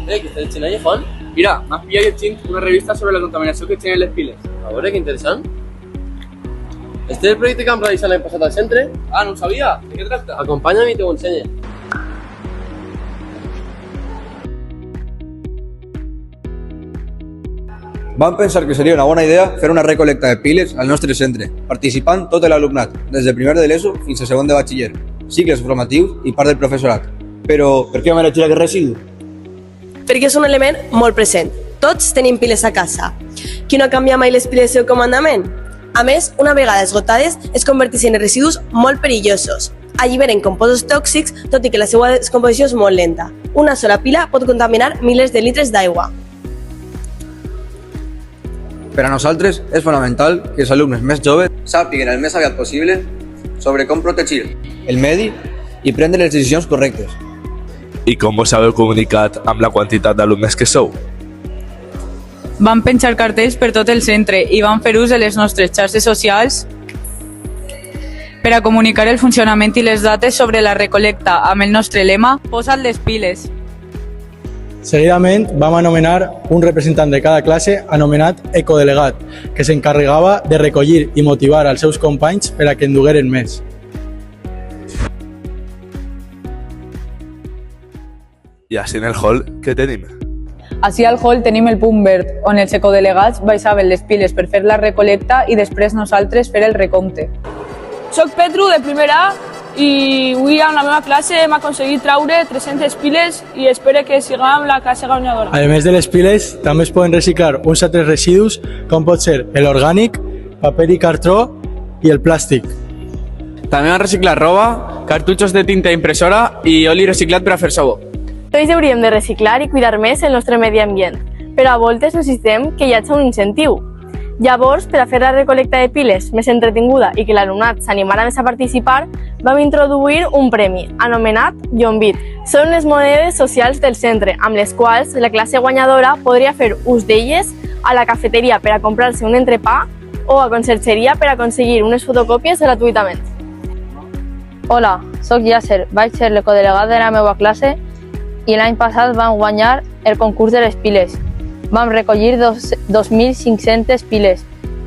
Què estàs llegint allà, Juan? Mira, m'has pillat llegint una revista sobre la contaminació que tenen les piles. A veure, que interessant. Este és el projecte que vam realitzar l'any passat al centre. Ah, no ho sabia. De què tracta? Acompanya'm i t'ho ensenye. Vam pensar que seria una bona idea fer una recolecta de piles al nostre centre, participant tot l'alumnat, des de primer de l'ESO fins a segon de batxiller, cicles formatius i part del professorat. Però, per què vam elegir aquest residu? Perquè és un element molt present. Tots tenim piles a casa. Qui no canvia mai les piles del comandament? A més, una vegada esgotades, es converteixen en residus molt perillosos. Alliberen compostos tòxics, tot i que la seva descomposició és molt lenta. Una sola pila pot contaminar milers de litres d'aigua. Per a nosaltres és fonamental que els alumnes més joves sàpiguen el més aviat possible sobre com protegir el medi i prendre les decisions correctes. I com vos sabeu comunicat amb la quantitat d'alumnes que sou? Vam penjar cartells per tot el centre i vam fer ús de les nostres xarxes socials per a comunicar el funcionament i les dates sobre la recolecta amb el nostre lema «Posa't les piles». Seguidament vam anomenar un representant de cada classe anomenat ecodelegat, que s'encarregava de recollir i motivar als seus companys per a que en dugueren més. I així en el hall, què tenim? Així al hall tenim el punt verd, on els ecodelegats baixaven les piles per fer la recolecta i després nosaltres fer el recompte. Soc Petru, de primer A, i avui amb la meva classe hem aconseguit traure 300 piles i espero que siguem la classe guanyadora. A més de les piles, també es poden reciclar uns altres residus, com pot ser l'orgànic, paper i cartró i el plàstic. També van reciclar roba, cartutxos de tinta impressora i oli reciclat per a fer sabó. Tots hauríem de reciclar i cuidar més el nostre medi ambient, però a voltes necessitem que hi hagi un incentiu. Llavors, per a fer la recolecta de piles més entretinguda i que l'alumnat s'animara més a participar, vam introduir un premi, anomenat Llombit. Són les monedes socials del centre, amb les quals la classe guanyadora podria fer ús d'elles a la cafeteria per a comprar-se un entrepà o a consergeria per a aconseguir unes fotocòpies gratuïtament. Hola, sóc Yasser, vaig ser l'ecodelegat de la meva classe i l'any passat vam guanyar el concurs de les piles. Vam recollir 2.500 piles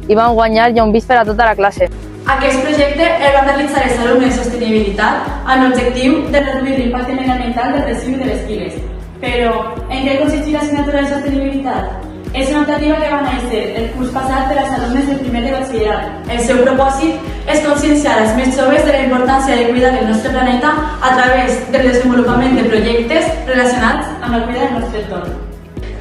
i vam guanyar Llombits per a tota la classe. Aquest projecte el van realitzar els alumnes de sostenibilitat amb l'objectiu de reduir l'impacte mediambiental del residu de les piles. Però, en què consisteix l'assignatura de sostenibilitat? És una optativa que va néixer el curs passat per als alumnes del primer de batxillerat. El seu propòsit és conscienciar els més joves de la importància de cuidar el nostre planeta a través del desenvolupament de projectes relacionats amb la cuida del nostre entorn.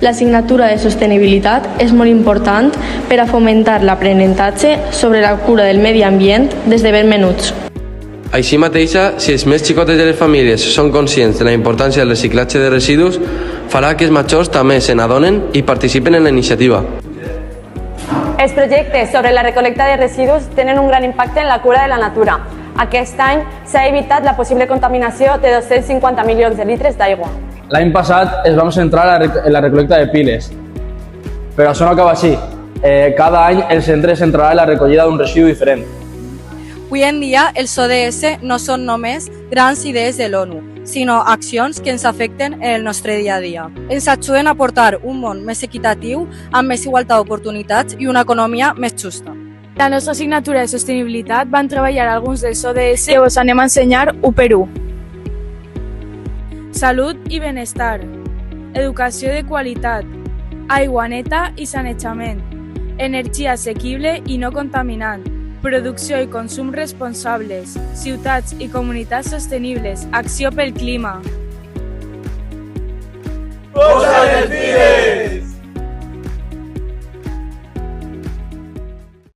L'assignatura de sostenibilitat és molt important per a fomentar l'aprenentatge sobre la cura del medi ambient des de ben menuts. Així mateixa, si els més xicotes de les famílies són conscients de la importància del reciclatge de residus, farà que els majors també se n'adonen i participen en la iniciativa. Els projectes sobre la recolecta de residus tenen un gran impacte en la cura de la natura. Aquest any s'ha evitat la possible contaminació de 250 milions de litres d'aigua. L'any passat ens vam centrar en la recolecta de piles, però això no acaba així. Cada any el centre es centrarà en la recollida d'un residu diferent. Avui en dia, els ODS no són només grans idees de l'ONU, sinó accions que ens afecten en el nostre dia a dia. Ens ajuden a portar un món més equitatiu, amb més igualtat d'oportunitats i una economia més justa. La nostra assignatura de sostenibilitat van treballar alguns dels ODS que us anem a ensenyar u per u. Salut i benestar, educació de qualitat, aigua neta i sanejament, energia assequible i no contaminant, producció i consum responsables, ciutats i comunitats sostenibles, acció pel clima. ¡Posa't les piles!